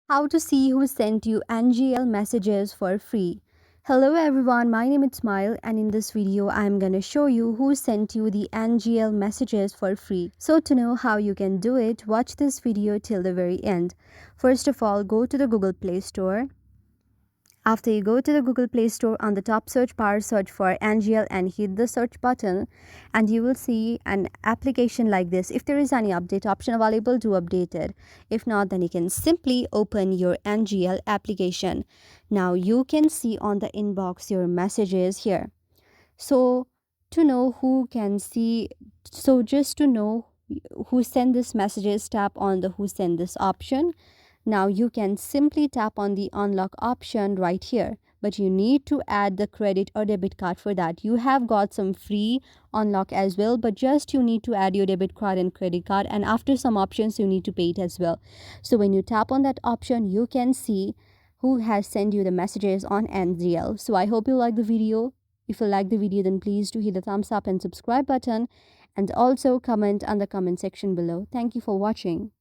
How to see who sent you NGL messages for free. Hello everyone, my name is Smile and in this video I'm gonna show you who sent you the NGL messages for free. So to know how you can do it, watch this video till the very end. First of all, go to the Google Play Store. After you go to the Google Play Store, on the top search bar, search for NGL and hit the search button, and you will see an application like this. If there is any update option available, do update it. If not, then you can simply open your NGL application. Now you can see on the inbox your messages here. So to know who can see, so just to know who sent this messages, tap on the who sent this option. Now you can simply tap on the unlock option right here, but you need to add the credit or debit card for that. You have got some free unlock as well, but just you need to add your debit card and credit card, and after some options you need to pay it as well. So when you tap on that option, you can see who has sent you the messages on NGL. So I hope you like the video. If you like the video, then please do hit the thumbs up and subscribe button, and also comment on the comment section below. Thank you for watching.